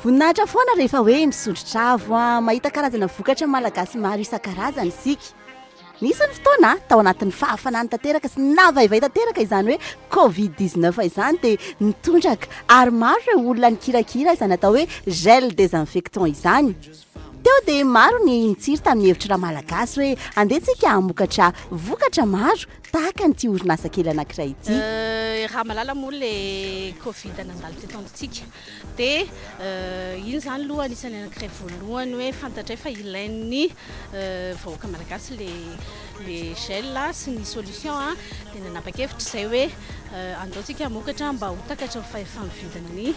voninahitra foana rehefa hoe misondrotravo a mahita karazana vokatra malagasy maro isan-karazany isika. Nisy ny fotoana tao anatin'ny fahafanany tanteraka sy navaivay tanteraka izany hoe Covid-19 izany dia nitondraka ary maro ireo olona nikirakira izany atao hoe gel désinfectant izany. Teo dia maro ny nitsiry tamin'ny hevitra raha malagasy hoe andehantsika hamokatra vokatra maro tahaka n'ity orinasa kely anankiray ity. Raha malala moa le Covid nandalo teto amintsika dia iny zany aloha anisan'ny anankiray voalohany hoe fantatra fa ilain'ny vahoaka malagasy le gel sy ny solution dia nanapa-kevitra izay hoe andaontsika hamokatra mba ho takatra fahefa-mividina ny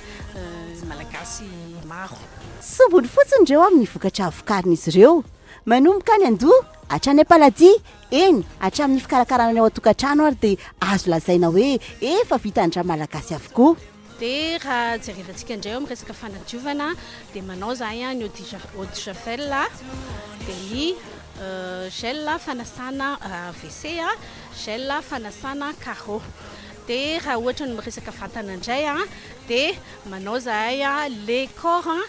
malagasy maro. Sobony fotsiny ireo amin'ny vokatra vokarin'izy ireo manomboka ny andoha hatrany am-paladia eny hatramin'ny fikarakarana ao an-tokantrano ary dia azo lazaina hoe efa vitan-dra malagasy avokoa. Dia raha jerevantsika indray amin'ny resaka fanadiovana dia manao zahay ny eau de javel dia ny gel fanasana WC gel fanasana carreau. Dia raha ohatra ny resaka vatana indray dia manao zahay le corps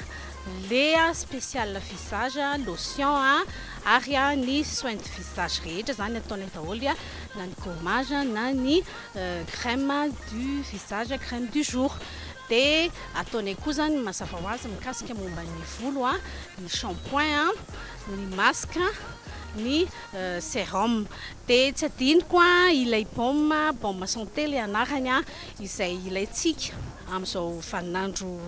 le spécial visage lotion ary ny soin de visage rehetra zany ataonay daholo na ny gommage na ny crème du visage crème du jour. Dia ataonay koa zany mazava ho azy mikasika momba ny volo ny shampoing ny masque ny sérum. Dia tsy adiniko ilay baume santé le anarany izay ilayntsika amin'izao vaninandro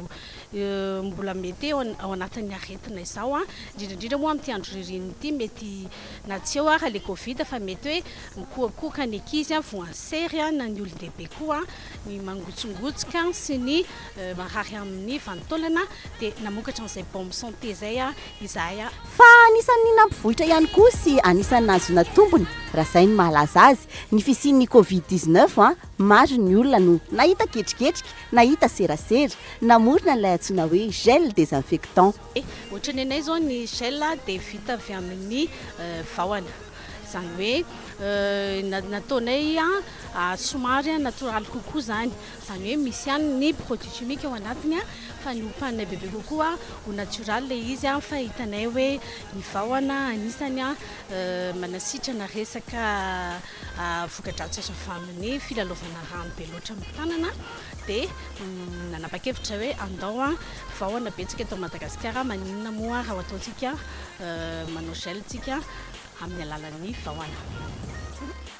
mbola mety ao anatin'ny aretina izao indrindrindrindra moa amin'ity andro ririny ity mety na tsy eo raha le Covid fa mety hoe mikoakoaka ny ankizy voansery na ny olon-dehibe koa ny mangotsongotsika sy ny marary amin'ny vanitaolana dia namokatra an'izay baume santé zay izahay. Fa anisan'ny nampivohitra ihany koa sy anisan'ny nazona tombony raha izay ny mahalaza azy ny fisian'ny Covid-19 maro ny olona no nahita ketriketrika nahita serasera namorona ilay antsoina hoe gel désinfectant. Ohatra ny anay zao ny gel dia vita avy amin'ny vahona izany hoe nataonay somary natoraly kokoa izany hoe misy ihany ny produit chimique ao anatiny fa ny hompaninay bebe kokoa ho natural le izy fa hitanay hoe ny vahona anisany manasitrana resaka voka-dratsy amin'ny filalaovana rano be loatra amin'ny tanana. Dia nanapa-kevitra hoe andao vahona betsaka eto Madagasikara maninona moa raha ataontsika manao gel tsika amin'ny alalan'ny vahona.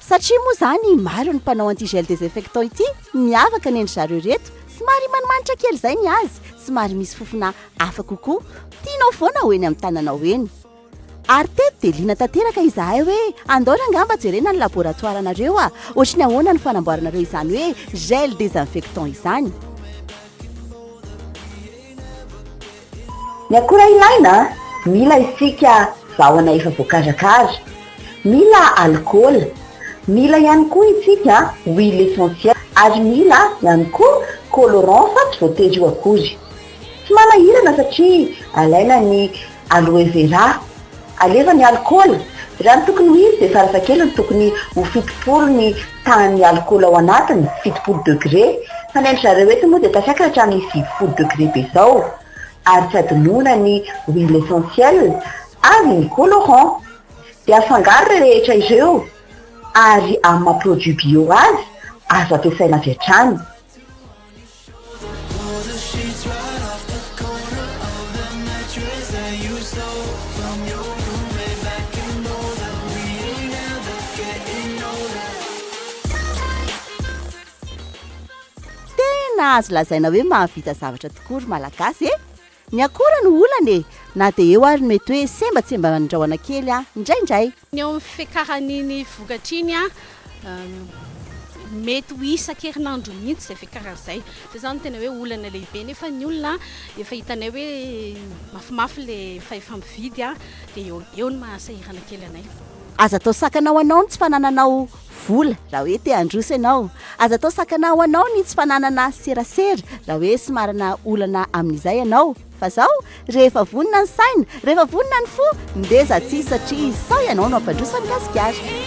Satria moa zany maro ny mpanao anti-gel désinfectant ity miavaka ny endry zareo reto somary manimanitra kely izay ny azy somary misy fofona hafa kokoa tianao foana ho eny amin'ny tananao eny. Ary teto dia liana tanteraka izahay hoe andaona angamba jerena ny laboratoire anareo ohatra ny ahoana ny fanamboaranareo izany hoe gel désinfectant izany. Ny akora ilaina mila isika vahona efa voakarakara, mila alcool, mila ihany koa isika huile essentielle ary mila ihany koa colorant fa tsy voatery io akory. Tsy manahirana satria alaina ny aloe vera, aleva ny alcool raha ny tokony ho izy dia farafahakeliny tokony ho fitopolo ny tahan'ny alcool ao anatiny 70 degré fa ny endry zareo eto moa dia tafiakatra hatramin'ny 20 degré be izao ary tsy adinoina ny huile essentielle ary ny colorant dia afangaro rehetra ireo ary amin'ny maha-produit bio azy azo ampiasaina avy hatrany. Tena azo lazaina hoe mahavita zavatra tokoa ry malagasy ny akora no olana na dia eo ary mety hoe sembatsemba andrahoana kely indraindray. Ny eo amin'ny fiakaran'iny vokatra iny mety ho isan-kerinandro mihitsy izay fiakaran'izay. Dia izany tena hoe olana lehibe nefa ny olona efa hitanay hoe mafimafy le fahefa-mividy dia eo ny mahasahirana kely anay. Aza atao sakanao anao ny tsy fanananao vola raha hoe te handroso ianao. Aza atao sakanao anao ny tsy fananana serasera raha hoe somarana olana amin'izay ianao. Fa zao rehefa vonina ny saina, rehefa vonina ny fo ndeza tsy satria sao ianao no ampandroso ny gasikara.